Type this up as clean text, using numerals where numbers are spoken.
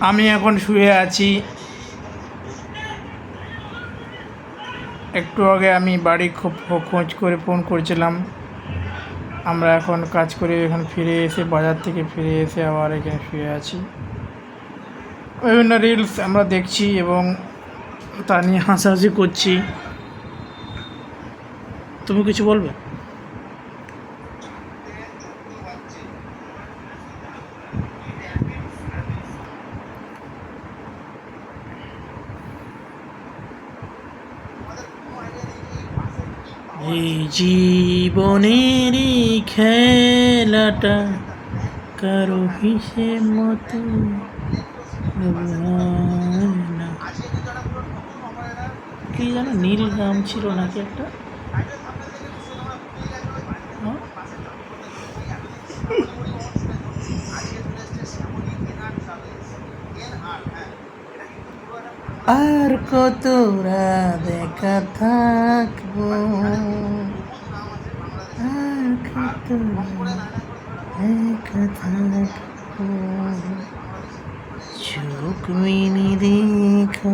আমি এখন শুয়ে আছি। একটু আগে আমি বাড়ি খুব খোঁজ করে ফোন করছিলাম। আমরা এখন কাজ করে এখন ফিরে এসে বাজার থেকে ফিরে এসে আবার এখানে শুয়ে আছি। বিভিন্ন রিলস আমরা দেখছি এবং তা নিয়ে হাসাহাসি করছি। তুমি কিছু বলবে? এই জীবনেরই খেলাটা কারো হিসেব মতো না। কি জানো নীল গাম ছিল নাকি একটা? হ্যাঁ? আর কত দেখা থাকবো, আর কত দেখা থাকবো, চোখ মিনি দেখো